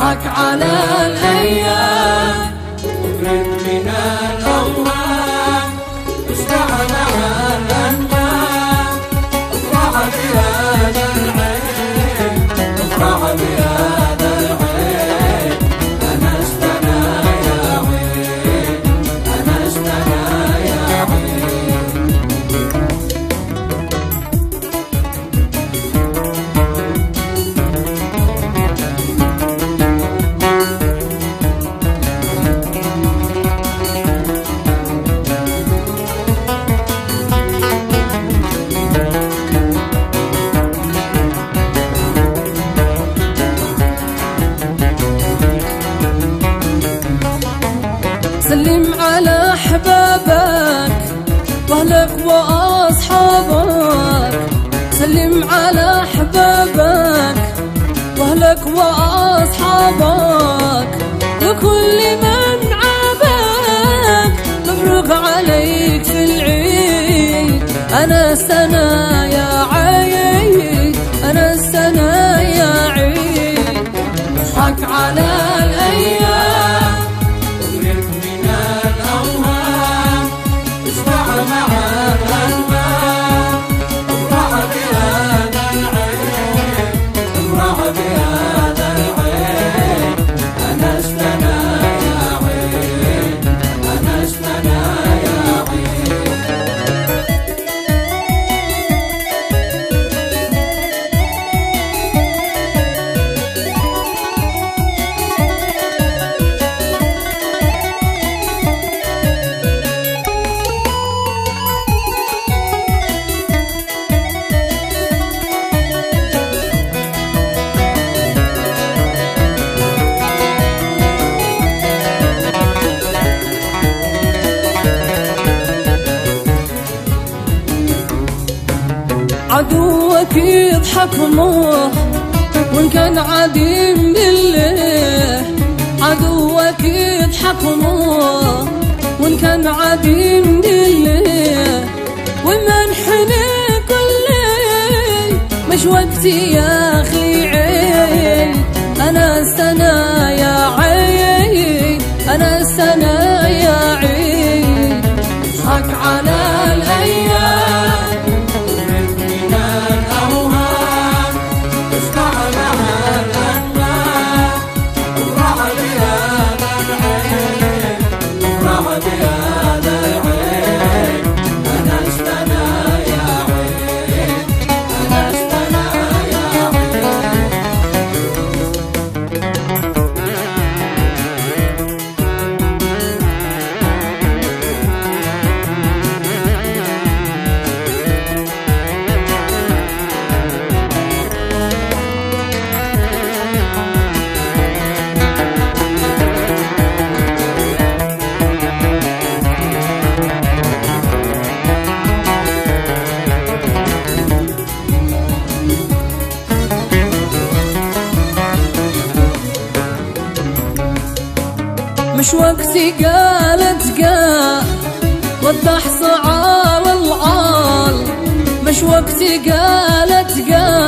اضحك على الأيام وافرد من الأوهام، اسمع مع الأنغام، افرح بهذا العين، افرح بهذا العين، أنستنا يا عين، أنستنا يا عين. سلم على أحبابك وأهلك وأصحابك، سلم على أحبابك وأهلك وأصحابك، وكل من عابك مبروك عليك في العيد. أنا السنة يا عيد، أنا السنة يا عيد. اضحك على الأيام وافرد من الأوهام، اسمع مع الأنغام، افرح بهذا العين، افرح بهذا العين، أنستنا يا عين، أنستنا يا عين. عدوك يضحك موه وإن كان عديم بالله، عدوك يضحك موه وإن كان عديم بالله، ومنحني كله مش وقتي يا أخي عين. أنا السنة يا عين، أنا السنة يا عين. اضحك على الأيام مش وقتي قالت قال وضح صعال العال، مش وقتي قالت قال